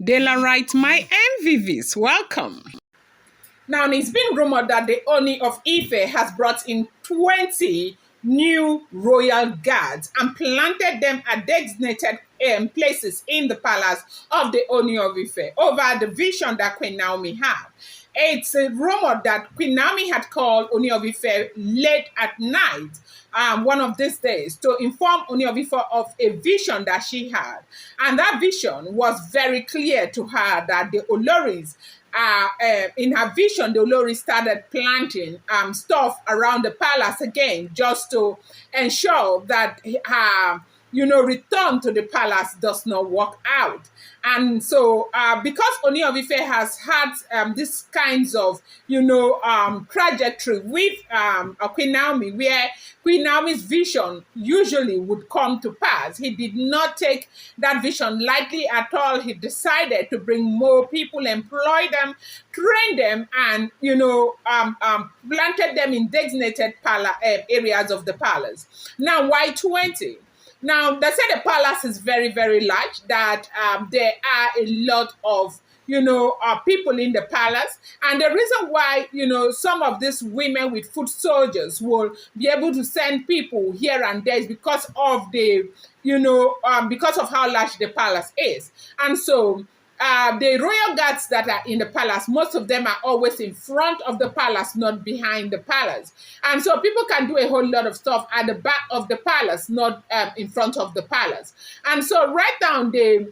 De la right, my MVVs, welcome. Now, it's been rumored that the Ooni of Ife has brought in 20 new royal guards and planted them at designated places in the palace of the Ooni of Ife over the vision that Queen Naomi had. It's a rumor that Queen Naomi had called Ooni of Ife late at night, one of these days, to inform Ooni of Ife of a vision that she had. And that vision was very clear to her that the Oloris, in her vision, the Oloris started planting stuff around the palace again, just to ensure that her return to the palace does not work out. And so, because Ooni of Ife has had these kinds of, trajectory with Queen Naomi, where Queen Naomi's vision usually would come to pass, he did not take that vision lightly at all. He decided to bring more people, employ them, train them, and, planted them in designated areas of the palace. Now, why 20? Now, they say the palace is very, very large, that there are a lot of, people in the palace. And the reason why, some of these women with foot soldiers will be able to send people here and there is because of the, because of how large the palace is. And so, the royal guards that are in the palace, most of them are always in front of the palace, not behind the palace. And so people can do a whole lot of stuff at the back of the palace, not in front of the palace. And so right down the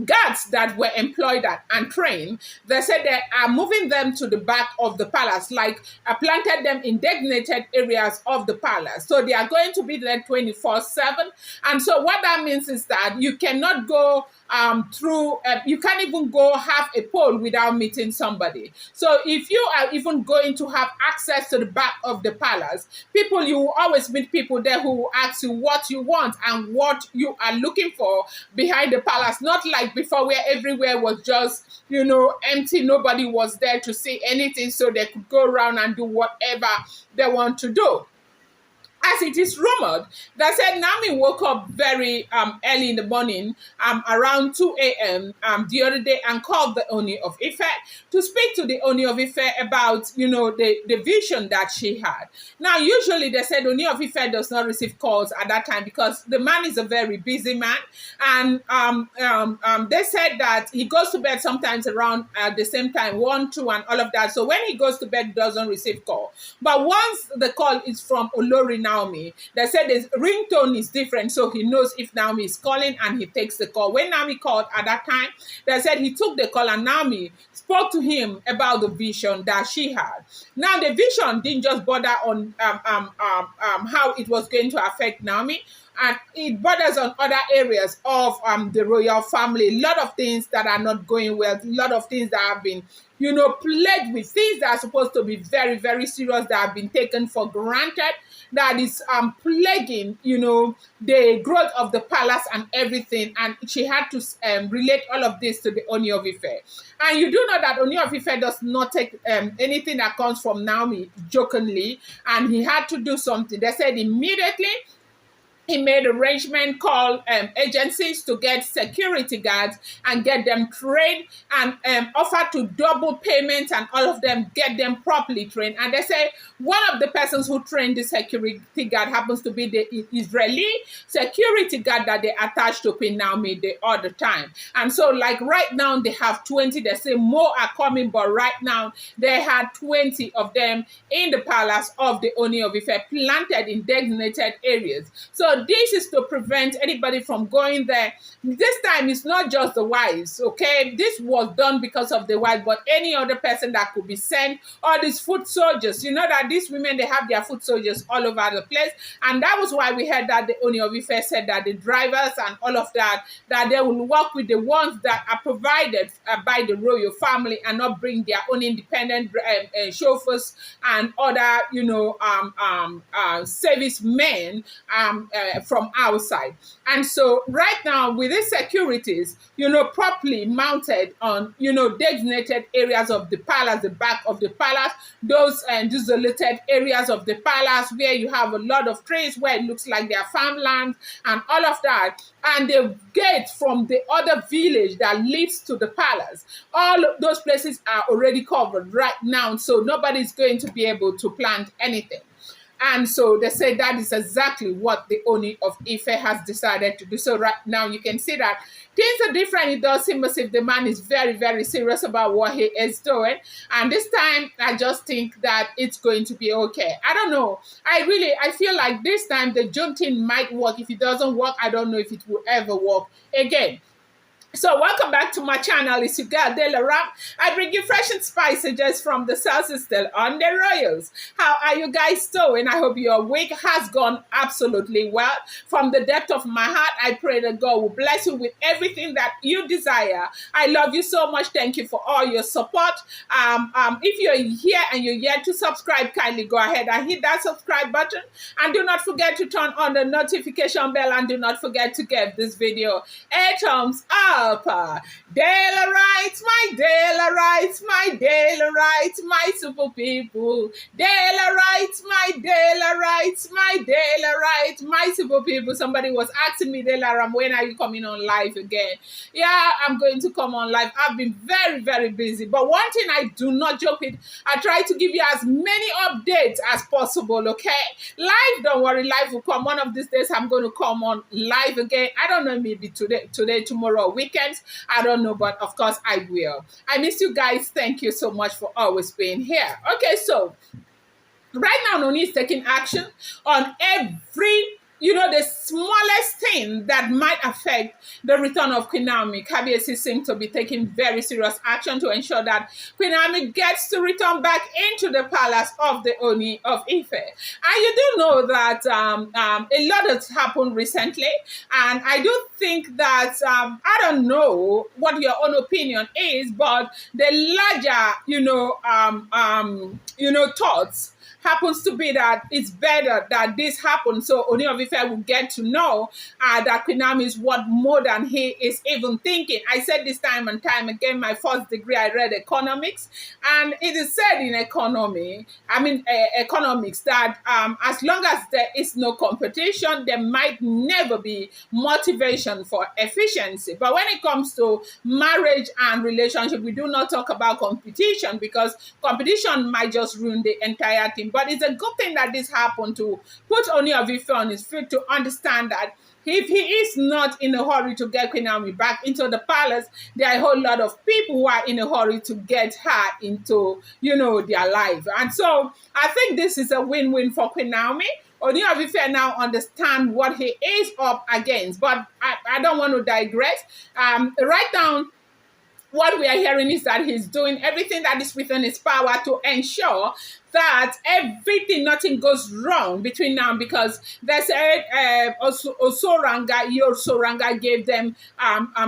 guards that were employed and trained, they said they are moving them to the back of the palace, like planted them in designated areas of the palace. So they are going to be there 24/7. And so what that means is that you cannot go through, you can't even go half a pole without meeting somebody. So if you are even going to have access to the back of the palace, you will always meet people there who will ask you what you want and what you are looking for behind the palace. Not like before, where everywhere was just, empty. Nobody was there to see anything, so they could go around and do whatever they want to do. As it is rumored, that said Naomi woke up very early in the morning, around 2 a.m. The other day, and called the Ooni of Ife to speak to the Ooni of Ife about, the vision that she had. Now, usually they said Ooni of Ife does not receive calls at that time because the man is a very busy man. And they said that he goes to bed sometimes around the same time, 1, 2, and all of that. So when he goes to bed, he doesn't receive call. But once the call is from Oloris Naomi, they said the ringtone is different, so he knows if Naomi is calling and he takes the call. When Naomi called at that time, they said he took the call and Naomi spoke to him about the vision that she had. Now, the vision didn't just border on how it was going to affect Naomi, and it borders on other areas of the royal family. A lot of things that are not going well, a lot of things that have been, played with, things that are supposed to be very, very serious that have been taken for granted, that is plaguing, the growth of the palace and everything. And she had to relate all of this to the Ooni of Ife. And you do know that Ooni of Ife does not take anything that comes from Naomi jokingly, and he had to do something. They said immediately he made arrangement, called agencies to get security guards and get them trained, and offer to double payments and all of them, get them properly trained. And they say one of the persons who trained the security guard happens to be the Israeli security guard that they attached to Queen Naomi the other time. And so, like right now, they have 20. They say more are coming, but right now they had 20 of them in the palace of the Ooni of Ife, planted in designated areas. So this is to prevent anybody from going there. This time it's not just the wives, okay? This was done because of the wives, but any other person that could be sent, all these foot soldiers. You know that these women, they have their foot soldiers all over the place. And that was why we heard that the Ooni of Ife said that the drivers and all of that they will work with the ones that are provided by the royal family and not bring their own independent chauffeurs and other, service men from outside. And so right now with these securities, properly mounted on, designated areas of the palace, the back of the palace, those desolated areas of the palace where you have a lot of trees, where it looks like they are farmland and all of that. And the gate from the other village that leads to the palace, all those places are already covered right now. So nobody's going to be able to plant anything. And so they say that is exactly what the Ooni of Ife has decided to do. So right now you can see that things are different. It does seem as if the man is very, very serious about what he is doing. And this time, I just think that it's going to be okay. I don't know. I feel like this time the June thing might work. If it doesn't work, I don't know if it will ever work again. So welcome back to my channel. It's your girl Delaram. I bring you fresh and spicy just from the South still on the Royals. How are you guys doing? I hope your week has gone absolutely well. From the depth of my heart, I pray that God will bless you with everything that you desire. I love you so much. Thank you for all your support. If you're here and you're yet to subscribe, kindly go ahead and hit that subscribe button. And do not forget to turn on the notification bell. And do not forget to give this video a thumbs up. Daylight, my daylight, my daylight, my super people. Daylight, my daylight, my daylight, my super people. Somebody was asking me, Delaram, when are you coming on live again? Yeah, I'm going to come on live. I've been very, very busy. But one thing I do not joke with, I try to give you as many updates as possible, okay? Live, don't worry, live will come. One of these days, I'm going to come on live again. I don't know, maybe today, tomorrow, weekends. I don't know, but of course I will. I miss you guys. Thank you so much for always being here. Okay, so right now, Noni is taking action on every, the smallest thing that might affect the return of Queen Naomi. Kabiyesi seems to be taking very serious action to ensure that Queen Naomi gets to return back into the palace of the Ooni of Ife. And you do know that a lot has happened recently, and I do think that I don't know what your own opinion is, but the larger, thoughts happens to be that it's better that this happens, so Ooni of Ife will get to know that Queen Naomi is what more than he is even thinking. I said this time and time again, my first degree, I read economics, and it is said in economics, that as long as there is no competition, there might never be motivation for efficiency. But when it comes to marriage and relationship, we do not talk about competition, because competition might just ruin the entire thing. But it's a good thing that this happened to put Ooni of Ife on his feet, to understand that if he is not in a hurry to get Queen Naomi back into the palace, there are a whole lot of people who are in a hurry to get her into, their life. And so I think this is a win-win for Queen Naomi. Ooni of Ife now understand what he is up against. But I don't want to digress. Right now, what we are hearing is that he's doing everything that is within his power to ensure that nothing goes wrong between now, because they said Osoranga gave them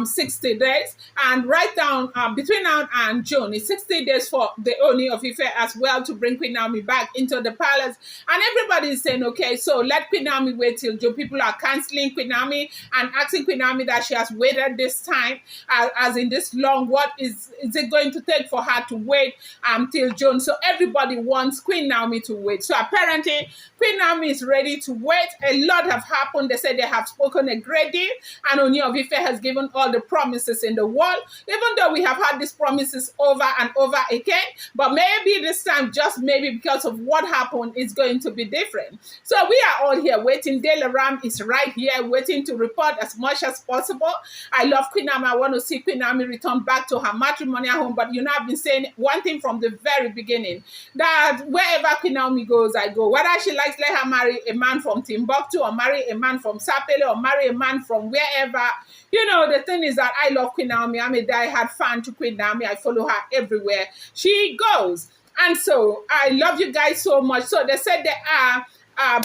60 days, and right down between now and June is 60 days for the Ooni of Ife as well to bring Queen Naomi back into the palace. And everybody is saying, okay, so let Queen Naomi wait till June. People are cancelling Queen Naomi and asking Queen Naomi that she has waited this time, as in this long. What is it going to take for her to wait till June? So everybody wants Queen Naomi to wait. So apparently Queen Naomi is ready to wait. A lot have happened. They said they have spoken a great deal, and Ooni of Ife has given all the promises in the world, even though we have had these promises over and over again. But maybe this time, just maybe because of what happened, it's going to be different. So we are all here waiting. Delaram is right here waiting to report as much as possible. I love Queen Naomi. I want to see Queen Naomi return back to her matrimonial home. But I've been saying one thing from the very beginning, that wherever Queen Naomi goes, I go. Whether she likes, let her marry a man from Timbuktu, or marry a man from Sapele, or marry a man from wherever. The thing is that I love Queen Naomi. I'm a diehard fan to Queen Naomi. I follow her everywhere she goes. And so I love you guys so much. So they said there are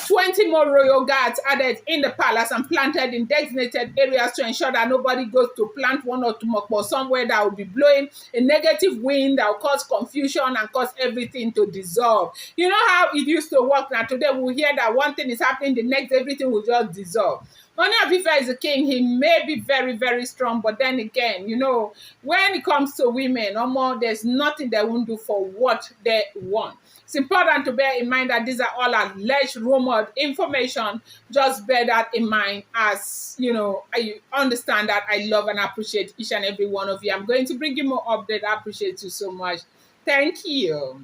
20 more royal guards added in the palace and planted in designated areas to ensure that nobody goes to plant one or two more somewhere that will be blowing a negative wind that will cause confusion and cause everything to dissolve. You know how it used to work now. Today we'll hear that one thing is happening, the next everything will just dissolve. Ooni of Ife is a king. He may be very, very strong, but then again, when it comes to women, there's nothing they won't do for what they want. It's important to bear in mind that these are all alleged rumored information. Just bear that in mind as, I understand that I love and appreciate each and every one of you. I'm going to bring you more update. I appreciate you so much. Thank you.